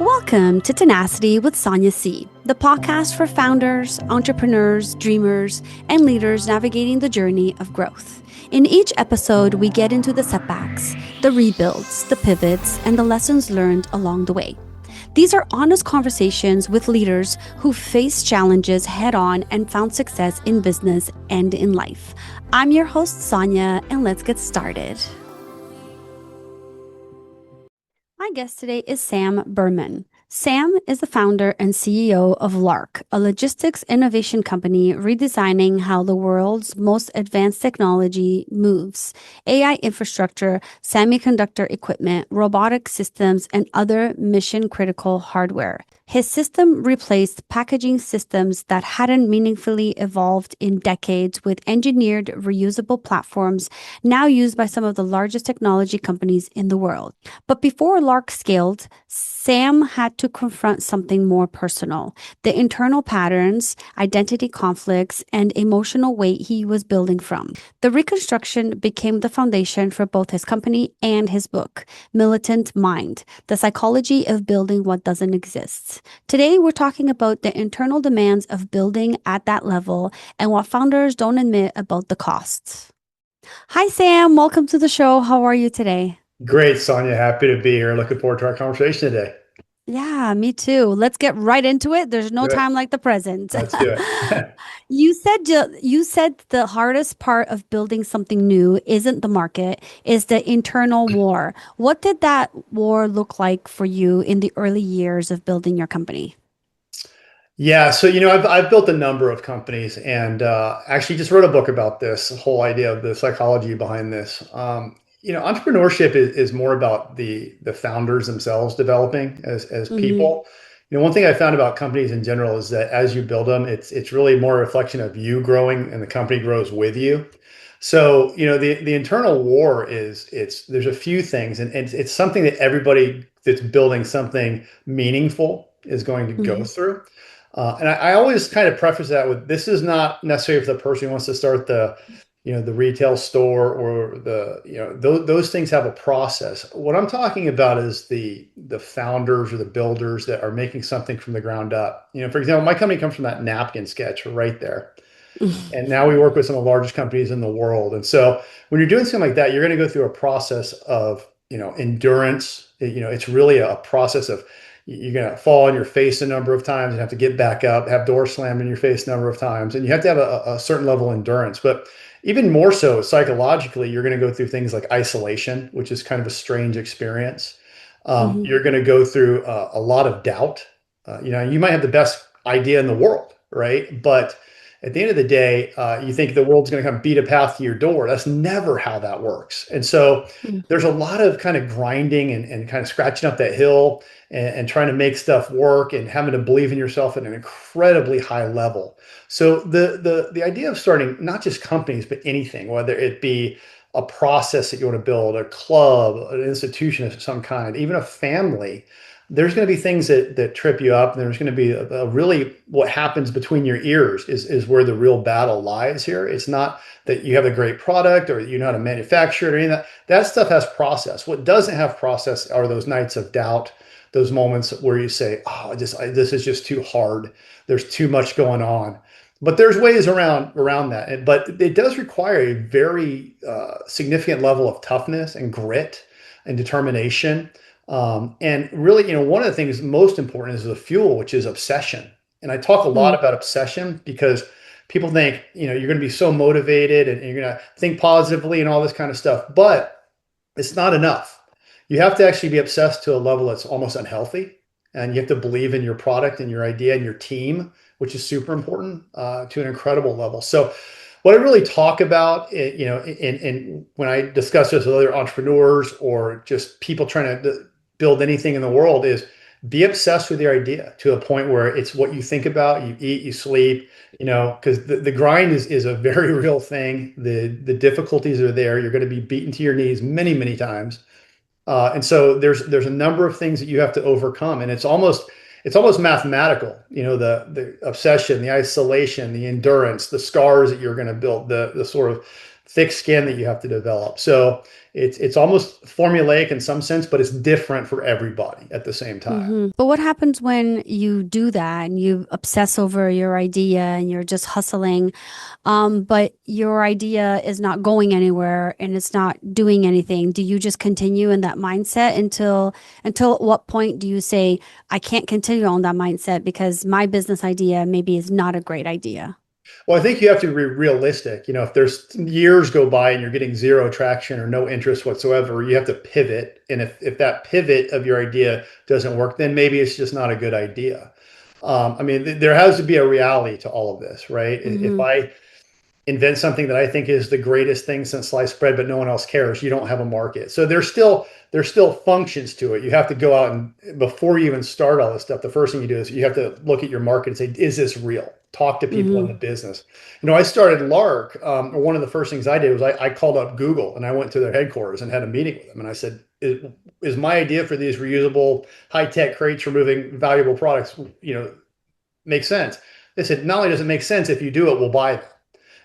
Welcome to Tenacity with Sonia C., the podcast for founders, entrepreneurs, dreamers, and leaders navigating the journey of growth. In each episode, we get into the setbacks, the rebuilds, the pivots, and the lessons learned along the way. These are honest conversations with leaders who faced challenges head on and found success in business and in life. I'm your host, Sonia, and let's get started. My guest today is Sam Berman. Sam is the founder and CEO of LARC, a logistics innovation company redesigning how the world's most advanced technology moves: AI infrastructure, semiconductor equipment, robotic systems, and other mission-critical hardware. His system replaced packaging systems that hadn't meaningfully evolved in decades with engineered, reusable platforms now used by some of the largest technology companies in the world. But before LARC scaled, Sam had to confront something more personal: the internal patterns, identity conflicts, and emotional weight he was building from. The reconstruction became the foundation for both his company and his book, Militant Mind: The Psychology of Building What Doesn't Exist. Today, we're talking about the internal demands of building at that level and what founders don't admit about the costs. Hi, Sam. Welcome to the show. How are you today? Great, Sonia. Happy to be here. Looking forward to our conversation today. Yeah, me too. Let's get right into it. There's no Good. time like the present. Let's do it. You said the hardest part of building something new isn't the market, is the internal war. What did that war look like for you in the early years of building your company? Yeah, so I've built a number of companies, and actually just wrote a book about this whole idea of the psychology behind this. Entrepreneurship is more about the founders themselves developing as Mm-hmm. people. One thing I found about companies in general is that as you build them, it's really more a reflection of you growing, and the company grows with you. So, the internal war there's a few things, and it's something that everybody that's building something meaningful is going to go Mm-hmm. through. And I always kind of preface that with, this is not necessarily for the person who wants to start the retail store, or those things have a process. What I'm talking about is the founders or the builders that are making something from the ground up. For example, my company comes from that napkin sketch right there. And now we work with some of the largest companies in the world. And so when you're doing something like that, you're going to go through a process of, endurance. It's really a process of, you're going to fall on your face a number of times and have to get back up, have doors slammed in your face a number of times. And you have to have a certain level of endurance. But even more so psychologically, you're going to go through things like isolation, which is kind of a strange experience. Mm-hmm. You're going to go through a lot of doubt. You might have the best idea in the world, right? But at the end of the day, you think the world's going to come beat a path to your door. That's never how that works. And so there's a lot of kind of grinding and kind of scratching up that hill, and trying to make stuff work, and having to believe in yourself at an incredibly high level. So the idea of starting not just companies, but anything, whether it be a process that you want to build, a club, an institution of some kind, even a family, there's going to be things that trip you up. And there's going to be a really, what happens between your ears is where the real battle lies here. It's not that you have a great product, or you know how to manufacture it, or any of that. That stuff has process. What doesn't have process are those nights of doubt, those moments where you say, "Oh, this is just too hard. There's too much going on." But there's ways around that. But it does require a very significant level of toughness and grit and determination. And really, one of the things most important is the fuel, which is obsession. And I talk a lot Mm-hmm. about obsession because people think, you're going to be so motivated, and you're going to think positively and all this kind of stuff. But it's not enough. You have to actually be obsessed to a level that's almost unhealthy. And you have to believe in your product and your idea and your team, which is super important, to an incredible level. So what I really talk about, in when I discuss this with other entrepreneurs, or just people trying to build anything in the world, is be obsessed with your idea to a point where it's what you think about, you eat, you sleep, because the grind is a very real thing. The difficulties are there. You're going to be beaten to your knees many, many times. And so there's a number of things that you have to overcome, and it's almost mathematical. The obsession, the isolation, the endurance, the scars that you're going to build, the sort of thick skin that you have to develop. So it's almost formulaic in some sense, but it's different for everybody at the same time. But what happens when you do that and you obsess over your idea and you're just hustling, but your idea is not going anywhere and it's not doing anything? Do you just continue in that mindset until at what point do you say, I can't continue on that mindset because my business idea maybe is not a great idea? Well, I think you have to be realistic. If there's years go by and you're getting zero traction or no interest whatsoever, you have to pivot. And if that pivot of your idea doesn't work, then maybe it's just not a good idea. I mean, there has to be a reality to all of this, right? If Mm-hmm. I invent something that I think is the greatest thing since sliced bread, but no one else cares, you don't have a market. So there's still functions to it. You have to go out and before you even start all this stuff, the first thing you do is you have to look at your market and say, is this real? Talk to people in Mm-hmm. the business. I started LARC. One of the first things I did was I called up Google and I went to their headquarters and had a meeting with them. And I said, is my idea for these reusable high-tech crates for moving valuable products, make sense? They said, not only does it make sense, if you do it, we'll buy them.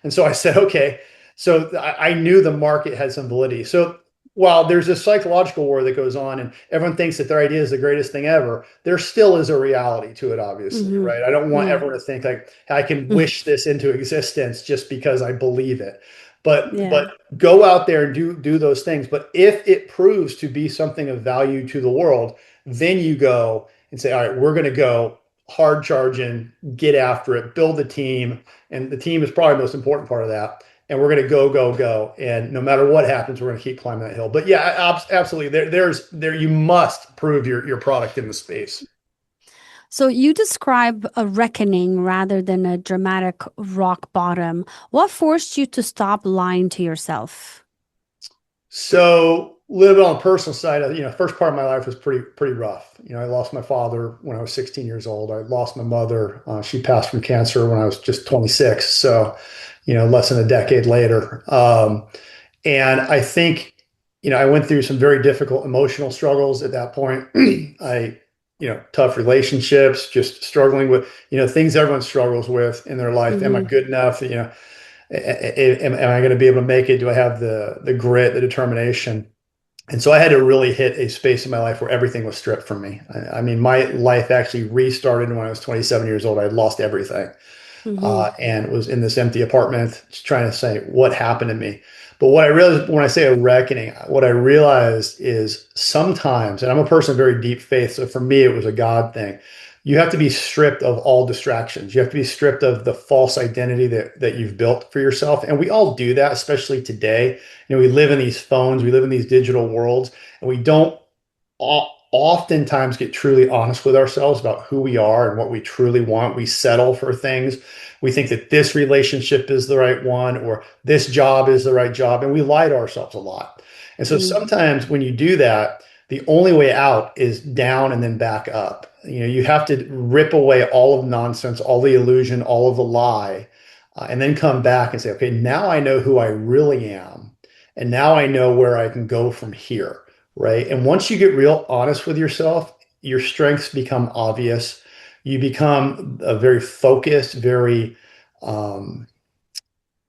And so I said, okay. So I knew the market had some validity. So while there's a psychological war that goes on and everyone thinks that their idea is the greatest thing ever, there still is a reality to it, obviously, Mm-hmm. right? I don't want Yeah. everyone to think like I can wish this into existence just because I believe it. But Yeah. go out there and do those things. But if it proves to be something of value to the world, then you go and say, all right, we're going to go hard charging, get after it, build a team, and the team is probably the most important part of that. And we're going to go, go, go. And no matter what happens, we're going to keep climbing that hill. But yeah, absolutely. There, you must prove your product in the space. So you describe a reckoning rather than a dramatic rock bottom. What forced you to stop lying to yourself? So a little bit on the personal side, first part of my life was pretty rough. I lost my father when I was 16 years old. I lost my mother. She passed from cancer when I was just 26. So, less than a decade later. And I think, I went through some very difficult emotional struggles at that point. Tough relationships, just struggling with, things everyone struggles with in their life. Am I Mm-hmm. good enough? Am I going to be able to make it? Do I have the grit, the determination? And so I had to really hit a space in my life where everything was stripped from me. I mean, my life actually restarted when I was 27 years old. I had lost everything, Mm-hmm. and was in this empty apartment, just trying to say what happened to me. But what I realized when I say a reckoning, what I realized is sometimes, and I'm a person of very deep faith, so for me it was a God thing. You have to be stripped of all distractions. You have to be stripped of the false identity that you've built for yourself. And we all do that, especially today. We live in these phones, we live in these digital worlds, and we don't oftentimes get truly honest with ourselves about who we are and what we truly want. We settle for things. We think that this relationship is the right one or this job is the right job, and we lie to ourselves a lot. And so sometimes when you do that, the only way out is down and then back up. You have to rip away all of the nonsense, all the illusion, all of the lie, and then come back and say, okay, now I know who I really am. And now I know where I can go from here, right? And once you get real honest with yourself, your strengths become obvious. You become a very focused, very, um,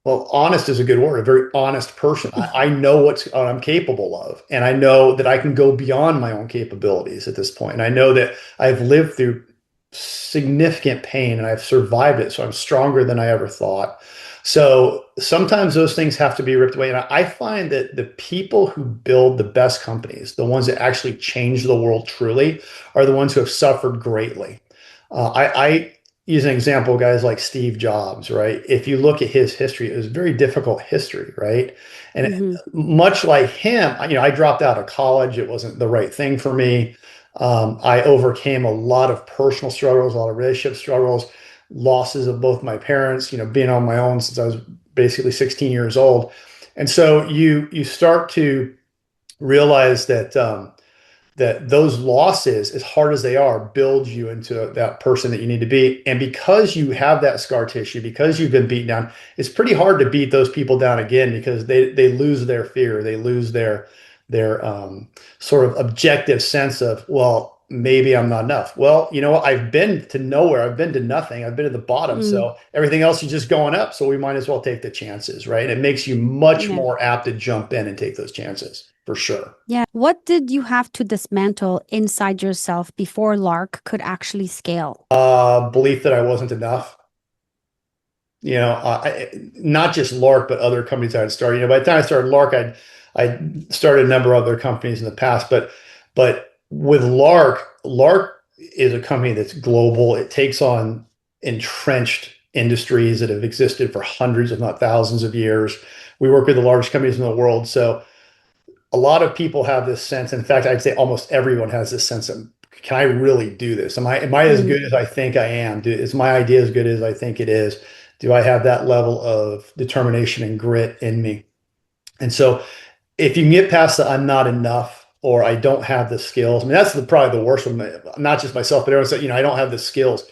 well, honest is a good word, a very honest person. I know what I'm capable of, and I know that I can go beyond my own capabilities at this point. And I know that I've lived through significant pain and I've survived it. So I'm stronger than I ever thought. So sometimes those things have to be ripped away. And I find that the people who build the best companies, the ones that actually change the world truly, are the ones who have suffered greatly. I use an example, guys like Steve Jobs, right? If you look at his history, it was very difficult history, right? And Mm-hmm. much like him, I dropped out of college. It wasn't the right thing for me. I overcame a lot of personal struggles, a lot of relationship struggles, losses of both my parents, being on my own since I was basically 16 years old. And so you start to realize that those losses, as hard as they are, build you into that person that you need to be. And because you have that scar tissue, because you've been beaten down, it's pretty hard to beat those people down again because they lose their fear, they lose their sort of objective sense of, well, maybe I'm not enough. Well, you know what? I've been to nowhere. I've been to nothing. I've been to the bottom. Mm, So everything else is just going up. So we might as well take the chances, right? And it makes you much yeah. more apt to jump in and take those chances for sure. Yeah. What did you have to dismantle inside yourself before LARC could actually scale? Belief that I wasn't enough. Not just LARC, but other companies I had started. By the time I started LARC, I started a number of other companies in the past, but with LARC is a company that's global. It takes on entrenched industries that have existed for hundreds, if not thousands of years. We work with the largest companies in the world. So a lot of people have this sense. In fact, I'd say almost everyone has this sense of, can I really do this? Am I as Mm, good as I think I am? Is my idea as good as I think it is? Do I have that level of determination and grit in me? And so if you can get past the I'm not enough or I don't have the skills, I mean, that's probably the worst one, not just myself, but everyone said, I don't have the skills.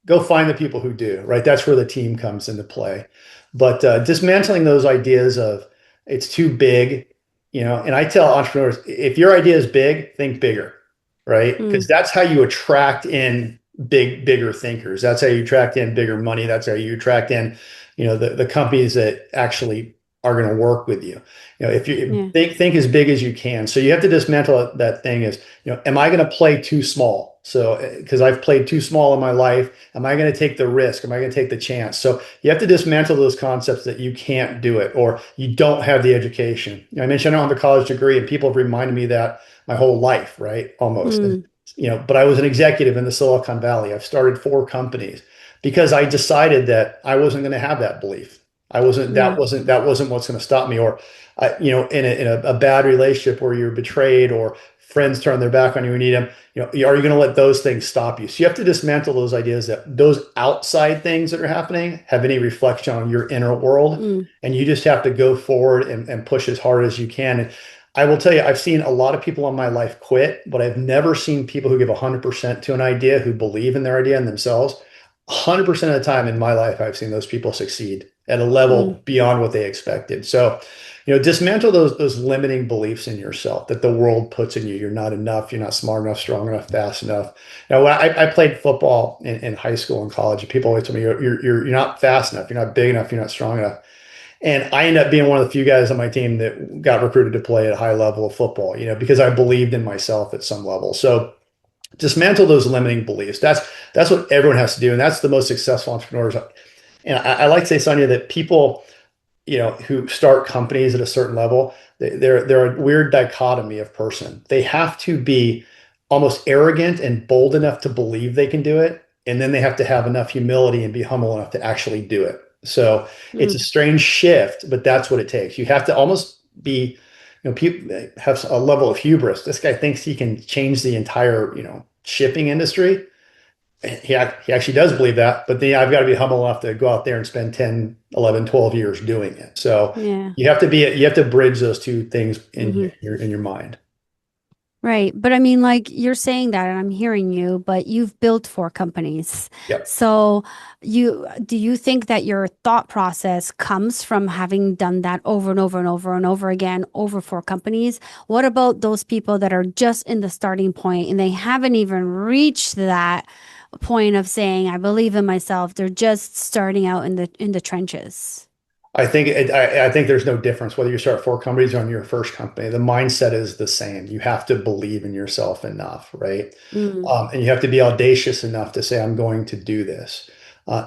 Go find the people who do, right? That's where the team comes into play. But dismantling those ideas of it's too big, and I tell entrepreneurs, if your idea is big, think bigger, right? Because mm, that's how you attract in bigger thinkers. That's how you attract in bigger money. That's how you attract in, the companies that actually are going to work with you. If you yeah. think as big as you can. So you have to dismantle that thing is, am I going to play too small? So, because I've played too small in my life, am I going to take the risk? Am I going to take the chance? So you have to dismantle those concepts that you can't do it or you don't have the education. I mentioned I don't have a college degree, and people have reminded me that my whole life, right? Almost. And, Mm, but I was an executive in the Silicon Valley. I've started 4 companies because I decided that I wasn't going to have that belief. I wasn't, yeah. that wasn't what's going to stop me. Or in a bad relationship where you're betrayed or friends turn their back on you and need them, are you going to let those things stop you? So you have to dismantle those ideas that those outside things that are happening have any reflection on your inner world. Mm, And you just have to go forward and push as hard as you can. And I will tell you, I've seen a lot of people in my life quit, but I've never seen people who give 100% to an idea, who believe in their idea and themselves. 100% of the time in my life, I've seen those people succeed at a mm, level beyond what they expected. So, dismantle those limiting beliefs in yourself that the world puts in you. You're not enough. You're not smart enough, strong enough, fast enough. Now, I played football in high school and college, and people always tell me you're not fast enough. You're not big enough. You're not strong enough. And I ended up being one of the few guys on my team that got recruited to play at a high level of football, because I believed in myself at some level. So dismantle those limiting beliefs. That's what everyone has to do, and that's the most successful entrepreneurs. And I like to say, Sonia, that people, who start companies at a certain level, they're a weird dichotomy of person. They have to be almost arrogant and bold enough to believe they can do it, and then they have to have enough humility and be humble enough to actually do it. So it's a mm, strange shift, but that's what it takes. You have to almost be, people have a level of hubris. This guy thinks he can change the entire, shipping industry. He actually does believe that, but then I've got to be humble enough to go out there and spend 10, 11, 12 years doing it. So yeah. you have to bridge those two things Hmm. in your mind. Right. But I mean, like you're saying that, and I'm hearing you, but you've built 4 companies. Yep. So do you think that your thought process comes from having done that over and over and over and over again over 4 companies? What about those people that are just in the starting point and they haven't even reached that point of saying, I believe in myself. They're just starting out in the trenches. I think there's no difference whether you start 4 companies or on your first company. The mindset is the same. You have to believe in yourself enough, right? Mm, And you have to be audacious enough to say, I'm going to do this.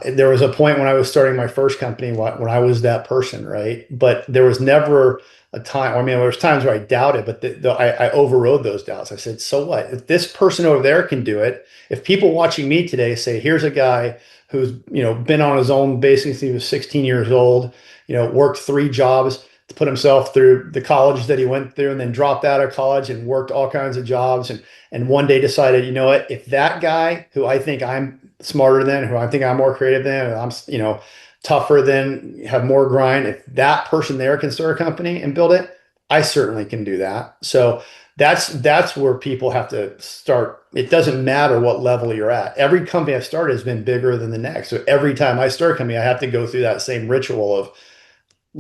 There was a point when I was starting my first company when I was that person, right? But there was never a time. I mean, there was times where I doubted, but I overrode those doubts. I said, so what? If this person over there can do it, if people watching me today say, here's a guy who's been on his own basically since he was 16 years old, worked 3 jobs to put himself through the college that he went through, and then dropped out of college and worked all kinds of jobs, and one day decided, you know what, if that guy who I think I'm smarter than, who I think I'm more creative than, I'm tougher than, have more grind, if that person there can start a company and build it, I certainly can do that. So that's where people have to start. It doesn't matter what level you're at. Every company I've started has been bigger than the next. So every time I start a company, I have to go through that same ritual of,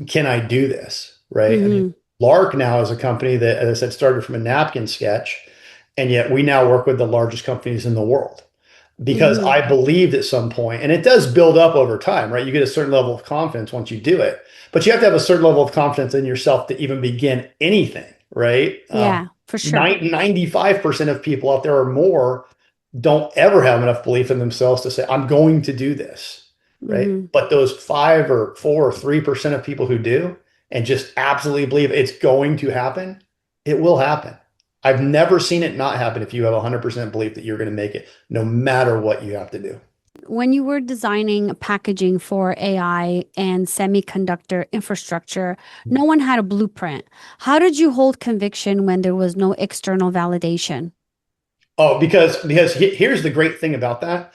can I do this? Right. I mean, hmm LARC now is a company that, as I said, started from a napkin sketch. And yet we now work with the largest companies in the world because Mm-hmm. I believed at some point, and it does build up over time, right? You get a certain level of confidence once you do it, but you have to have a certain level of confidence in yourself to even begin anything, right? Yeah, for sure. 95% of people out there or more don't ever have enough belief in themselves to say, I'm going to do this, right? Mm-hmm. But those 5 or 4 or 3% of people who do and just absolutely believe it's going to happen, it will happen. I've never seen it not happen if you have 100% belief that you're going to make it, no matter what you have to do. When you were designing packaging for AI and semiconductor infrastructure, no one had a blueprint. How did you hold conviction when there was no external validation? Oh, because here's the great thing about that.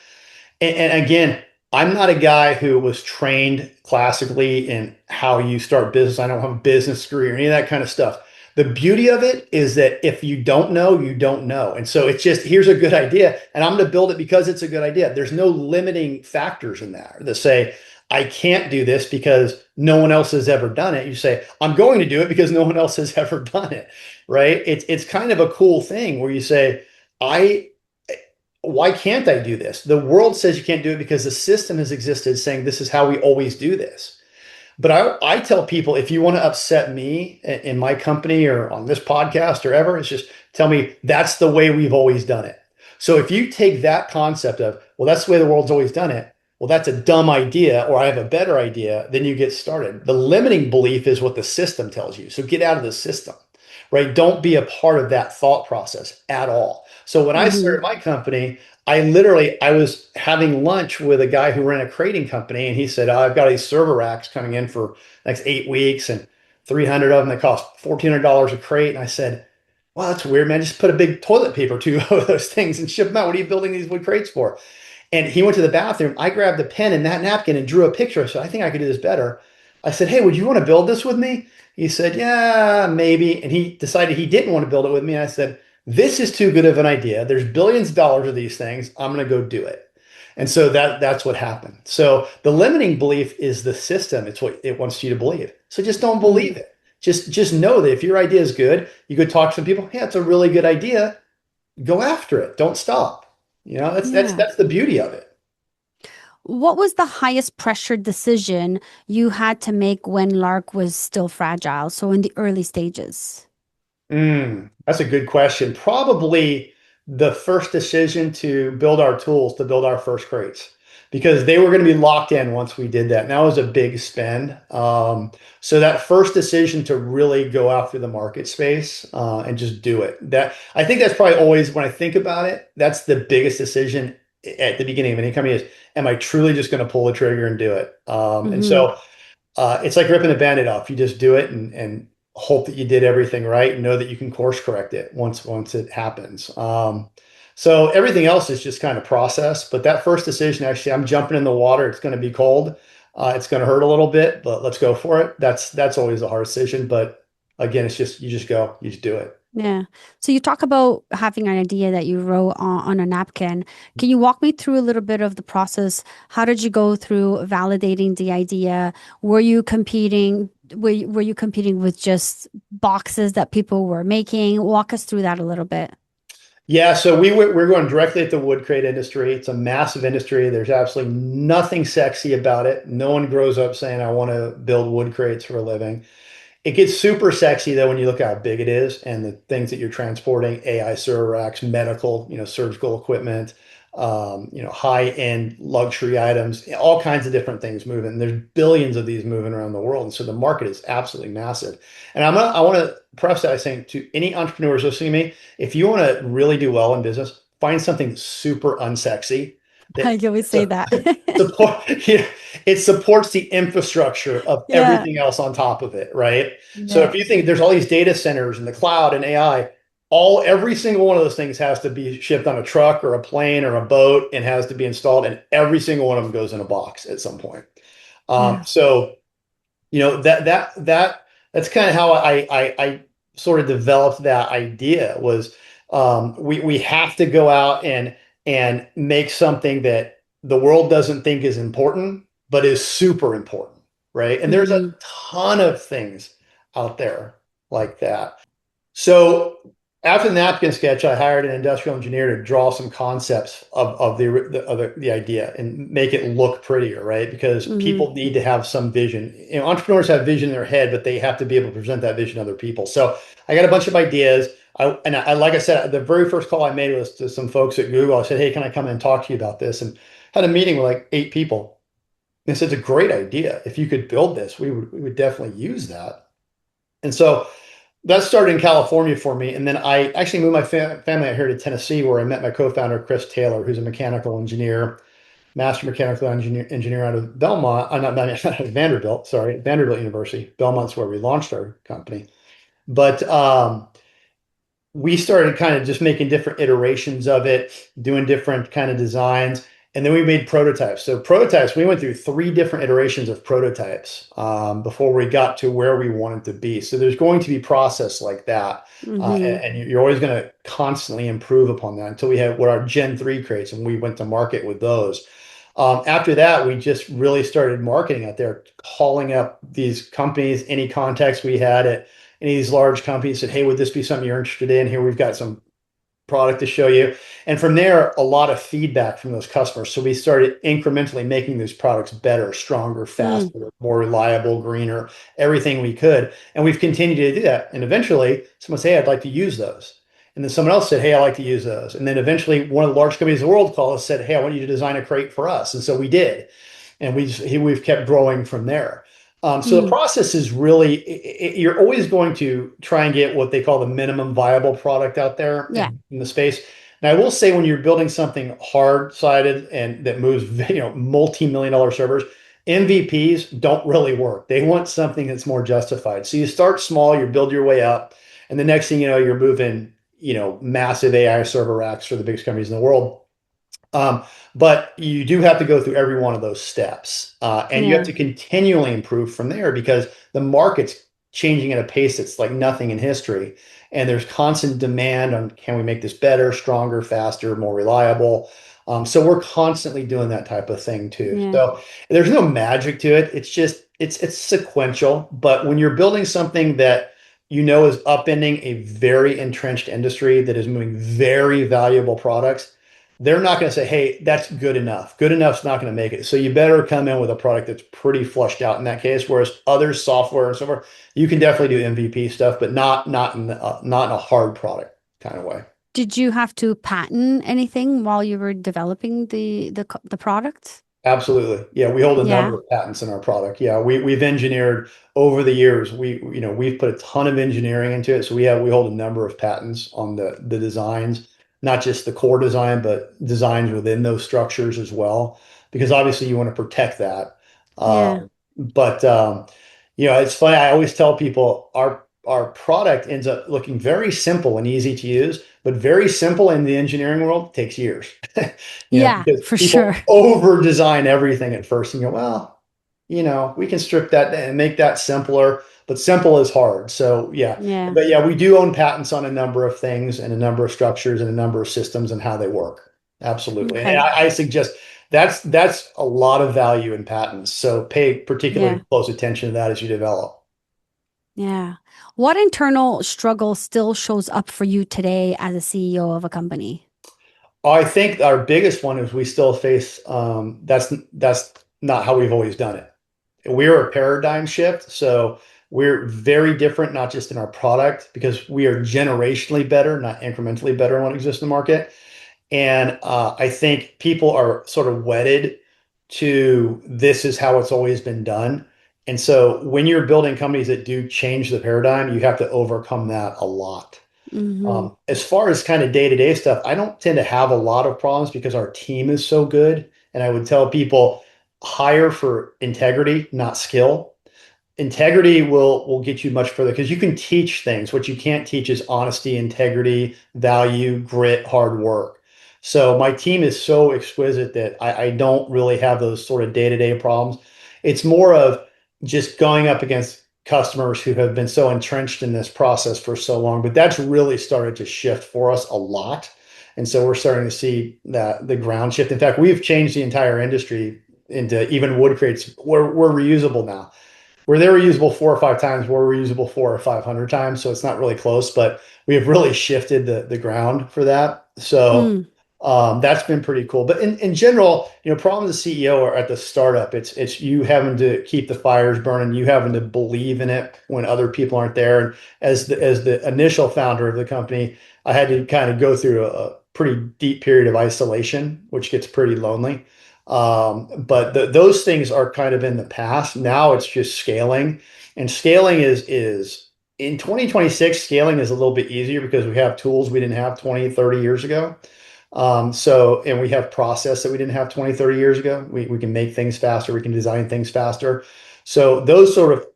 And again, I'm not a guy who was trained classically in how you start business. I don't have a business degree or any of that kind of stuff. The beauty of it is that if you don't know, you don't know. And so it's just, here's a good idea, and I'm going to build it because it's a good idea. There's no limiting factors in that say, I can't do this because no one else has ever done it. You say, I'm going to do it because no one else has ever done it, right? It's kind of a cool thing where you say, I why can't I do this? The world says you can't do it because the system has existed saying this is how we always do this. But I tell people if you want to upset me in my company or on this podcast or ever, it's just tell me that's the way we've always done it. So if you take that concept of, well, that's the way the world's always done it, well, that's a dumb idea, or I have a better idea, then you get started. The limiting belief is what the system tells you. So get out of the system, right? Don't be a part of that thought process at all. So when I Mm-hmm. started my company, I was having lunch with a guy who ran a crating company, and he said, oh, I've got these server racks coming in for the next 8 weeks, and 300 of them that cost $1,400 a crate. And I said, wow, that's weird, man. Just put a big toilet paper tube over those things and ship them out. What are you building these wood crates for? And he went to the bathroom. I grabbed the pen and that napkin and drew a picture. I said, I think I could do this better. I said, hey, would you want to build this with me? He said, yeah, maybe. And he decided he didn't want to build it with me. And I said, this is too good of an idea. There's billions of dollars of these things. I'm going to go do it. And so that's what happened. So the limiting belief is the system. It's what it wants you to believe. So just don't believe Mm-hmm. it. Just know that if your idea is good, you go talk to some people. Yeah, it's a really good idea. Go after it. Don't stop. You know, Yeah. that's the beauty of it. What was the highest pressure decision you had to make when LARC was still fragile? So in the early stages. That's a good question. Probably the first decision to build our tools, to build our first crates, because they were going to be locked in once we did that. And that was a big spend. So that first decision to really go after the market space and just do it. That I think that's probably always when I think about it, that's the biggest decision at the beginning of any company is, am I truly just going to pull the trigger and do it? And Mm-hmm. so it's like ripping a band-aid off. You just do it and hope that you did everything right and know that you can course correct it once it happens. So everything else is just kind of process. But that first decision, actually, I'm jumping in the water. It's going to be cold. It's going to hurt a little bit, but let's go for it. That's always a hard decision. But again, it's just you just go, you just do it. Yeah. So you talk about having an idea that you wrote on a napkin. Can you walk me through a little bit of the process? How did you go through validating the idea? Were you competing? Were you competing with just boxes that people were making? Walk us through that a little bit. Yeah, so we're going directly at the wood crate industry. It's a massive industry. There's absolutely nothing sexy about it. No one grows up saying, I want to build wood crates for a living. It gets super sexy though when you look how big it is and the things that you're transporting, AI server racks, medical, surgical equipment, high-end luxury items, all kinds of different things moving. There's billions of these moving around the world. And so the market is absolutely massive. And I want to preface that by saying to any entrepreneurs listening to me, if you want to really do well in business, find something super unsexy I that always say that. support, it supports the infrastructure of Yeah. everything else on top of it, right? So Yeah. if you think there's all these data centers in the cloud and AI, every single one of those things has to be shipped on a truck or a plane or a boat and has to be installed, and every single one of them goes in a box at some point. Yeah. So that's kind of how I sort of developed that idea was we have to go out and make something that the world doesn't think is important, but is super important, right? And there's a Hmm. ton of things out there like that. So After the napkin sketch, I hired an industrial engineer to draw some concepts of the idea and make it look prettier, right? Because Mm-hmm. people need to have some vision. You know, entrepreneurs have vision in their head, but they have to be able to present that vision to other people. So I got a bunch of ideas. Like I said, the very first call I made was to some folks at Google. I said, "Hey, can I come in and talk to you about this?" And had a meeting with like 8 people. And said, "It's a great idea. If you could build this, we would definitely use that." And so that started in California for me. And then I actually moved my family out here to Tennessee, where I met my co-founder, Chris Taylor, who's a mechanical engineer, master mechanical engineer out of Belmont, not Vanderbilt, sorry, Vanderbilt University. Belmont's where we launched our company. But we started kind of just making different iterations of it, doing different kind of designs. And then we made prototypes. So prototypes, we went through 3 different iterations of prototypes before we got to where we wanted to be. So there's going to be process like that. Mm-hmm. And you're always going to constantly improve upon that until we had what our Gen 3 crates and we went to market with those. After that, we just really started marketing out there, calling up these companies, any contacts we had at any of these large companies, said, "Hey, would this be something you're interested in? Here, we've got some product to show you." And from there, a lot of feedback from those customers. So we started incrementally making those products better, stronger, Mm. faster, more reliable, greener, everything we could. And we've continued to do that. And eventually, someone said, "Hey, I'd like to use those." And then someone else said, "Hey, I like to use those." And then eventually, one of the large companies in the world called us and said, "Hey, I want you to design a crate for us." And so we did, and we've kept growing from there. So the Mm. process is really you're always going to try and get what they call the minimum viable product out there Yeah. in the space. And I will say when you're building something hard-sided and that moves, multi-million-dollar servers, MVPs don't really work. They want something that's more justified. So you start small, you build your way up, and the next thing you know, you're moving, massive AI server racks for the biggest companies in the world. Um, but you do have to go through every one of those steps, and you have Yeah. to continually improve from there because the market's changing at a pace that's like nothing in history. And there's constant demand on can we make this better, stronger, faster, more reliable? So we're constantly doing that type of thing too. Yeah. So there's no magic to it. It's just it's sequential. But when you're building something that is upending a very entrenched industry that is moving very valuable products, they're not going to say, "Hey, that's good enough." Good enough's not going to make it. So you better come in with a product that's pretty flushed out in that case. Whereas other software and so forth, you can definitely do MVP stuff, but not in a hard product kind of way. Did you have to patent anything while you were developing the product? Absolutely. Yeah, we hold a number Yeah. of patents in our product. Yeah, we've engineered over the years. We've put a ton of engineering into it. So we hold a number of patents on the designs, not just the core design, but designs within those structures as well, because obviously you want to protect that. Yeah. But it's funny. I always tell people our product ends up looking very simple and easy to use, but very simple in the engineering world takes years. Yeah, Because for sure. people over design everything at first and go, well, we can strip that and make that simpler, but simple is hard. So yeah, Yeah. but yeah, we do own patents on a number of things and a number of structures and a number of systems and how they work. Absolutely. And Okay. I suggest that's a lot of value in patents. So pay particularly Yeah. close attention to that as you develop. Yeah. What internal struggle still shows up for you today as a CEO of a company? I think our biggest one is we still face that's not how we've always done it. We're a paradigm shift. So we're very different, not just in our product, because we are generationally better, not incrementally better on what exists in the market. And I think people are sort of wedded to this is how it's always been done. And so when you're building companies that do change the paradigm, you have to overcome that a lot. Mm-hmm. As far as kind of day-to-day stuff, I don't tend to have a lot of problems because our team is so good. And I would tell people hire for integrity, not skill. Integrity will get you much further because you can teach things. What you can't teach is honesty, integrity, value, grit, hard work. So my team is so exquisite that I don't really have those sort of day-to-day problems. It's more of just going up against customers who have been so entrenched in this process for so long. But that's really started to shift for us a lot. And so we're starting to see that the ground shift. In fact, we've changed the entire industry into even wood crates. We're reusable now. where they were usable 4 or 5 times, we're reusable 4 or 500 times. So it's not really close, but we have really shifted the ground for that. So Mm, that's been pretty cool. But in general, problems as CEO or at the startup, it's you having to keep the fires burning, you having to believe in it when other people aren't there. And as the initial founder of the company, I had to kind of go through a pretty deep period of isolation, which gets pretty lonely. But those things are kind of in the past. Now it's just scaling, and scaling is in 2026, scaling is a little bit easier because we have tools we didn't have 20, 30 years ago. And we have process that we didn't have 20, 30 years ago. We can make things faster. We can design things faster. So those sort of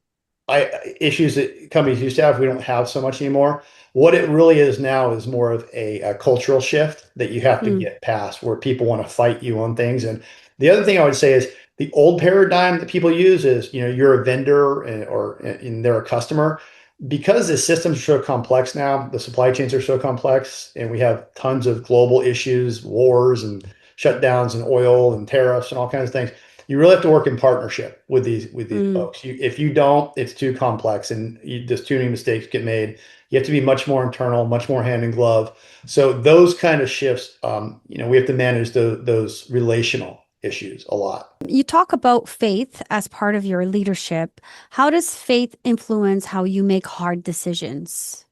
issues that companies used to have, we don't have so much anymore. What it really is now is more of a cultural shift that you have to mm, get past where people want to fight you on things. And the other thing I would say is the old paradigm that people use is, you're a vendor and they're a customer. Because the systems are so complex now, the supply chains are so complex, and we have tons of global issues, wars and shutdowns and oil and tariffs and all kinds of things. You really have to work in partnership with these mm. folks. If you don't, it's too complex and just too many mistakes get made. You have to be much more internal, much more hand in glove. So those kind of shifts, we have to manage those relational issues a lot. You talk about faith as part of your leadership. How does faith influence how you make hard decisions?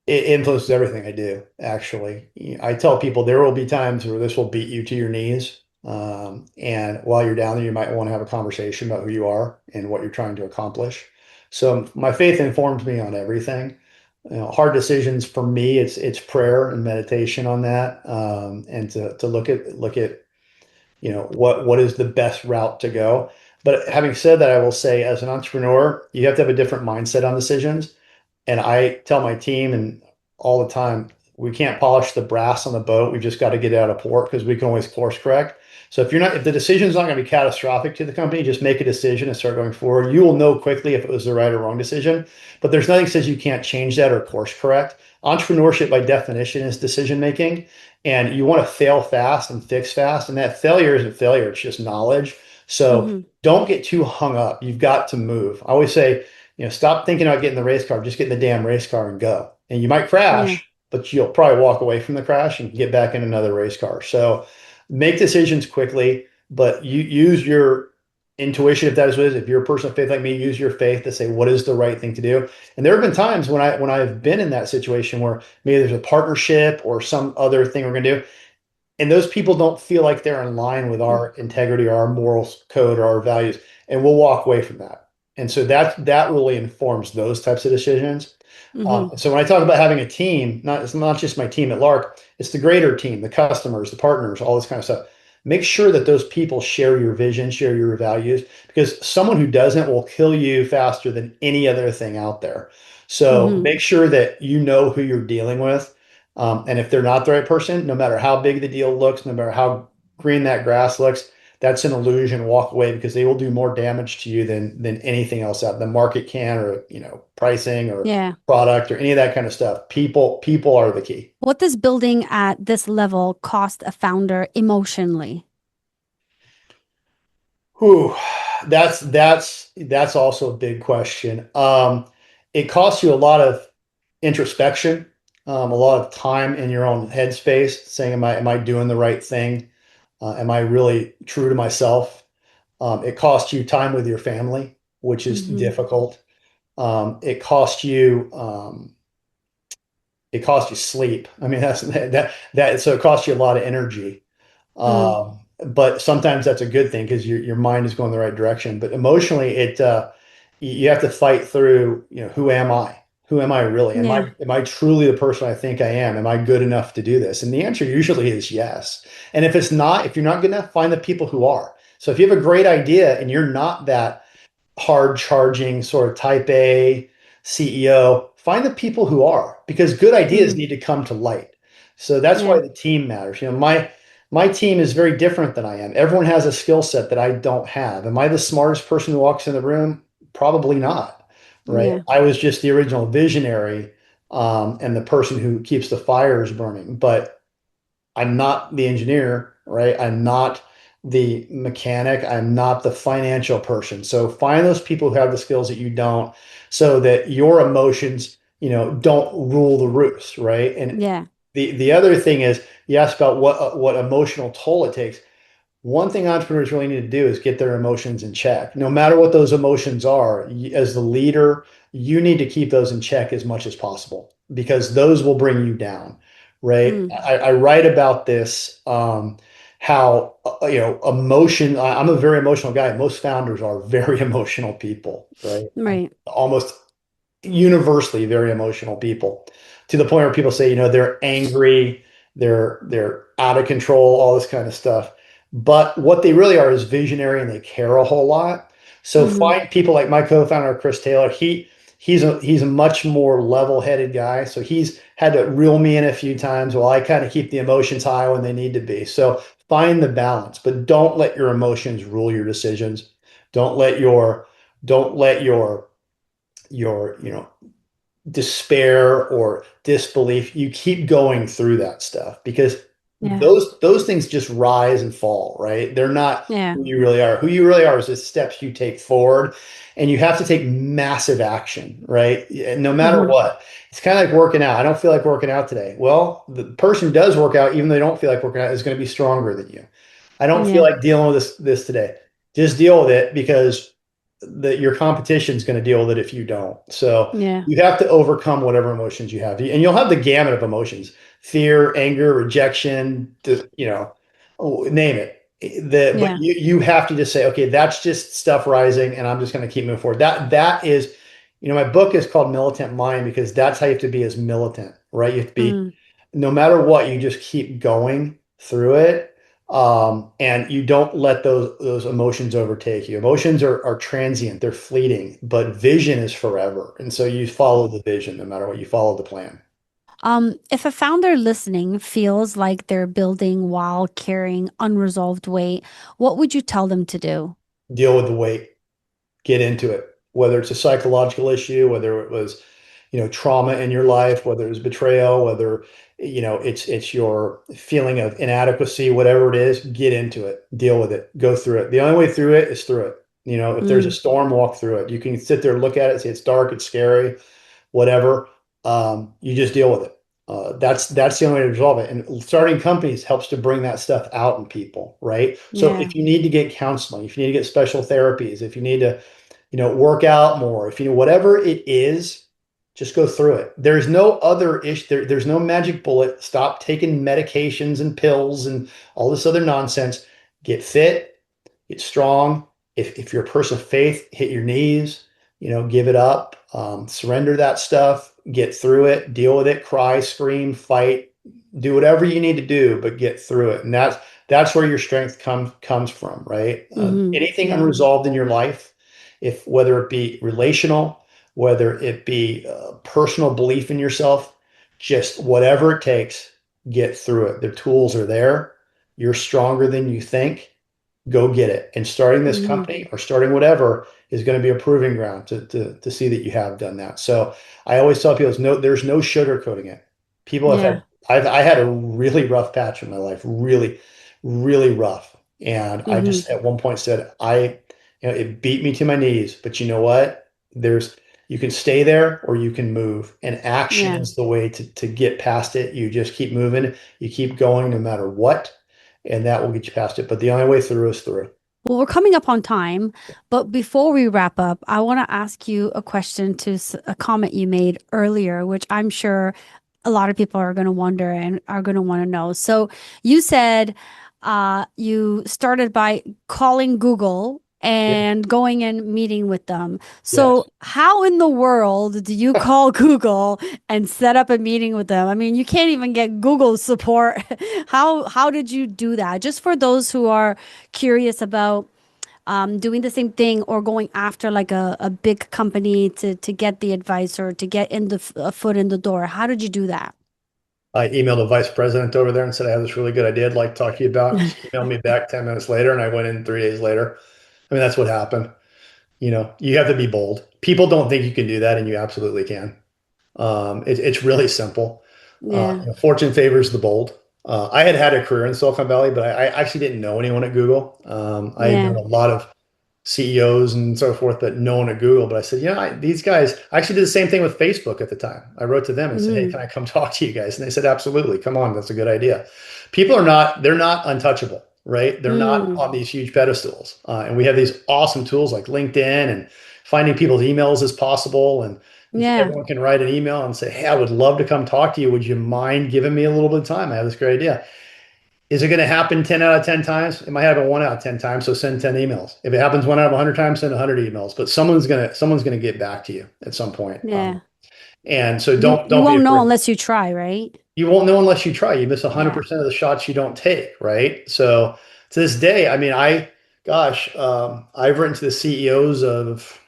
It influences everything I do, actually. I tell people there will be times where this will beat you to your knees. And while you're down there, you might want to have a conversation about who you are and what you're trying to accomplish. So my faith informs me on everything. Hard decisions for me, it's prayer and meditation on that, and to look at what is the best route to go. But having said that, I will say as an entrepreneur, you have to have a different mindset on decisions. And I tell my team and all the time, we can't polish the brass on the boat. We've just got to get it out of port because we can always course correct. So if the decision is not going to be catastrophic to the company, just make a decision and start going forward. You will know quickly if it was the right or wrong decision. But there's nothing that says you can't change that or course correct. Entrepreneurship by definition is decision making. And you want to fail fast and fix fast. And that failure isn't failure, it's just knowledge. So Hmm. don't get too hung up. You've got to move. I always say, stop thinking about getting the race car. Just get in the damn race car and go. And you might Yeah. crash, but you'll probably walk away from the crash and get back in another race car. So make decisions quickly, but you use your intuition if that is what it is. If you're a person of faith like me, use your faith to say what is the right thing to do. And there have been times when I've been in that situation where maybe there's a partnership or some other thing we're gonna do, and those people don't feel like they're in line with our integrity or our moral code or our values, and we'll walk away from that. And so that really informs those types of decisions. Mm-hmm. So when I talk about having a team, it's not just my team at LARC, it's the greater team, the customers, the partners, all this kind of stuff. Make sure that those people share your vision, share your values, because someone who doesn't will kill you faster than any other thing out there. So Mm-hmm. make sure that you know who you're dealing with. And if they're not the right person, no matter how big the deal looks, no matter how green that grass looks, that's an illusion. Walk away because they will do more damage to you than anything else out the market can, or pricing or Yeah. product or any of that kind of stuff. People are the key. What does building at this level cost a founder emotionally? Whew, that's also a big question. It costs you a lot of introspection, a lot of time in your own headspace, saying, "Am I doing the right thing? Am I really true to myself?" It costs you time with your family, which is Mm-hmm. difficult. Um, it costs you um, it costs you sleep. I mean, so it costs you a lot of energy. Mm. But sometimes that's a good thing because your mind is going the right direction. But emotionally, you have to fight through, who am I? Who am I really? Am Yeah. I truly the person I think I am? Am I good enough to do this? And the answer usually is yes. And if you're not good enough, find the people who are. So if you have a great idea and you're not that hard charging sort of type A CEO, find the people who are, because good ideas Mm. need to come to light. So that's why Yeah. the team matters. My team is very different than I am. Everyone has a skill set that I don't have. Am I the smartest person who walks in the room? Probably not. Right. Yeah. I was just the original visionary, and the person who keeps the fires burning. But I'm not the engineer, right? I'm not the mechanic. I'm not the financial person. So find those people who have the skills that you don't, so that your emotions, don't rule the roost, right? And Yeah. the other thing is, you asked about what emotional toll it takes. One thing entrepreneurs really need to do is get their emotions in check. No matter what those emotions are, as the leader, you need to keep those in check as much as possible, because those will bring you down, right? Mm. I write about this, how, emotion. I'm a very emotional guy. Most founders are very emotional people, right? Right. Almost universally very emotional people, to the point where people say, they're angry, they're out of control, all this kind of stuff. But what they really are is visionary, and they care a whole lot. So Hmm. find people like my co-founder Chris Taylor. He's a much more level-headed guy. So he's had to reel me in a few times while I kind of keep the emotions high when they need to be. So find the balance, but don't let your emotions rule your decisions. Don't let your don't let your despair or disbelief, you keep going through that stuff, because Yeah. those things just rise and fall, right? They're not Yeah. who you really are is the steps you take forward, and you have to take massive action, right? No matter Hmm. what. It's kind of like working out. I don't feel like working out today. Well, the person who does work out even though they don't feel like working out is going to be stronger than you. I don't feel Yeah. like dealing with this today. Just deal with it, because your competition is going to deal with it if you don't. So Yeah. you have to overcome whatever emotions you have, and you'll have the gamut of emotions: fear, anger, rejection, name it. But Yeah. you have to just say, okay, that's just stuff rising, and I'm just going to keep moving forward. That is, my book is called Militant Mind, because that's how you have to be, as militant, right? You have to be, Mm. no matter what, you just keep going through it. And you don't let those emotions overtake you. Emotions are transient, they're fleeting, but vision is forever. And so you follow the vision no matter what, you follow the plan. If a founder listening feels like they're building while carrying unresolved weight, what would you tell them to do? Deal with the weight, get into it. Whether it's a psychological issue, whether it was, trauma in your life, whether it was betrayal, whether, it's your feeling of inadequacy, whatever it is, get into it, deal with it, go through it. The only way through it is through it. If there's a Mm. storm, walk through it. You can sit there, look at it, say it's dark, it's scary, whatever. You just deal with it. That's the only way to resolve it. And starting companies helps to bring that stuff out in people, right? So Yeah. if you need to get counseling, if you need to get special therapies, if you need to, work out more, if whatever it is, just go through it. There's no other issue. There's no magic bullet. Stop taking medications and pills and all this other nonsense. Get fit, get strong. If you're a person of faith, hit your knees, give it up, surrender that stuff, get through it, deal with it, cry, scream, fight, do whatever you need to do, but get through it. And that's where your strength comes from, right? Hmm. Anything Yeah. unresolved in your life, if whether it be relational, whether it be personal belief in yourself, just whatever it takes, get through it. The tools are there. You're stronger than you think, go get it. And starting this Hmm. company or starting whatever is going to be a proving ground to see that you have done that. So I always tell people, there's no sugarcoating it. People have Yeah. had, I had a really rough patch in my life, really, really rough. And I Hmm. just at one point said, it beat me to my knees, but you know what? You can stay there or you can move. And action Yeah. is the way to get past it. You just keep moving, you keep going no matter what, and that will get you past it. But the only way through is through. Well, we're coming up on time, but before we wrap up, I want to ask you a question to a comment you made earlier, which I'm sure a lot of people are going to wonder and are going to want to know. So you said you started by calling Google Yeah. and going and meeting with them. So Yes. how in the world do you call Google and set up a meeting with them? I mean, you can't even get Google support. How did you do that? Just for those who are curious about doing the same thing or going after like a big company to get the advice or to get in a foot in the door. How did you do that? I emailed the vice president over there and said, I have this really good idea I'd like to talk to you about. She emailed me back 10 minutes later, and I went in 3 days later. I mean, that's what happened. You have to be bold. People don't think you can do that, and you absolutely can. It's really simple. Yeah. Fortune favors the bold. I had a career in Silicon Valley, but I actually didn't know anyone at Google. I had known Yeah. a lot of CEOs and so forth, but no one at Google. But I said, these guys, I actually did the same thing with Facebook at the time. I wrote to them and said, hey, Mm, can I come talk to you guys? And they said, absolutely. Come on. That's a good idea. They're not untouchable, right? They're not mm, on these huge pedestals. And we have these awesome tools like LinkedIn and finding people's emails as possible. And yeah. everyone can write an email and say, hey, I would love to come talk to you. Would you mind giving me a little bit of time? I have this great idea. Is it going to happen 10 out of 10 times? It might happen 1 out of 10 times. So send 10 emails. If it happens 1 out of 100 times, send 100 emails. But someone's going to get back to you at some point. Yeah. And so You don't be won't know afraid. unless you try, right? You won't know unless you try. You miss Yeah. 100% of the shots you don't take, right? So to this day, I mean, I've written to the CEOs of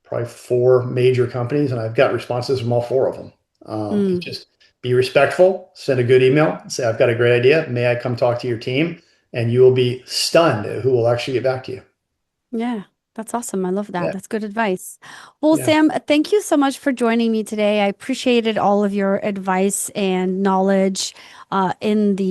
probably 4 major companies, and I've got responses from all 4 of them. Mm, Just be respectful, send a good email, say, I've got a great idea. May I come talk to your team? And you will be stunned at who will actually get back to you. yeah. That's awesome. I love that. Yeah. That's good advice. Well, Yeah. Sam, thank you so much for joining me today. I appreciated all of your advice and knowledge in the,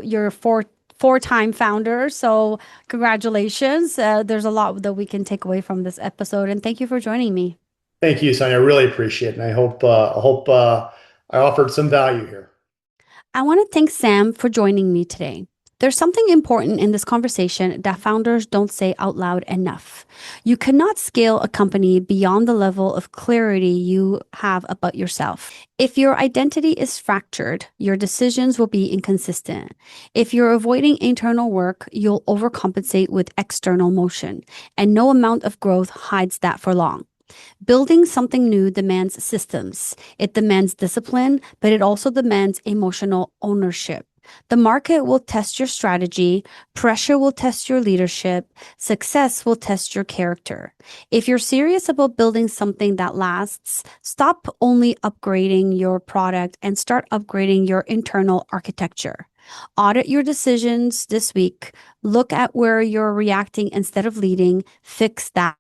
you're four-time founder. So congratulations. There's a lot that we can take away from this episode. And thank you for joining me. Thank you, Sonia. I really appreciate it. And I hope I offered some value here. I want to thank Sam for joining me today. There's something important in this conversation that founders don't say out loud enough. You cannot scale a company beyond the level of clarity you have about yourself. If your identity is fractured, your decisions will be inconsistent. If you're avoiding internal work, you'll overcompensate with external motion, and no amount of growth hides that for long. Building something new demands systems. It demands discipline, but it also demands emotional ownership. The market will test your strategy, pressure will test your leadership, success will test your character. If you're serious about building something that lasts, stop only upgrading your product and start upgrading your internal architecture. Audit your decisions this week. Look at where you're reacting instead of leading. Fix that.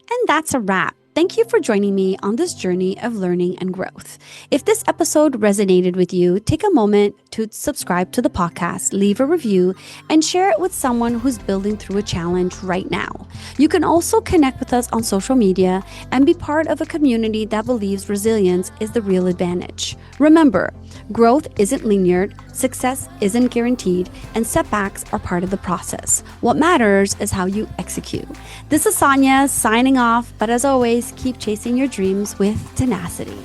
And that's a wrap. Thank you for joining me on this journey of learning and growth. If this episode resonated with you, take a moment to subscribe to the podcast, leave a review, and share it with someone who's building through a challenge right now. You can also connect with us on social media and be part of a community that believes resilience is the real advantage. Remember, growth isn't linear, success isn't guaranteed, and setbacks are part of the process. What matters is how you execute. This is Sonia signing off, but as always, keep chasing your dreams with tenacity.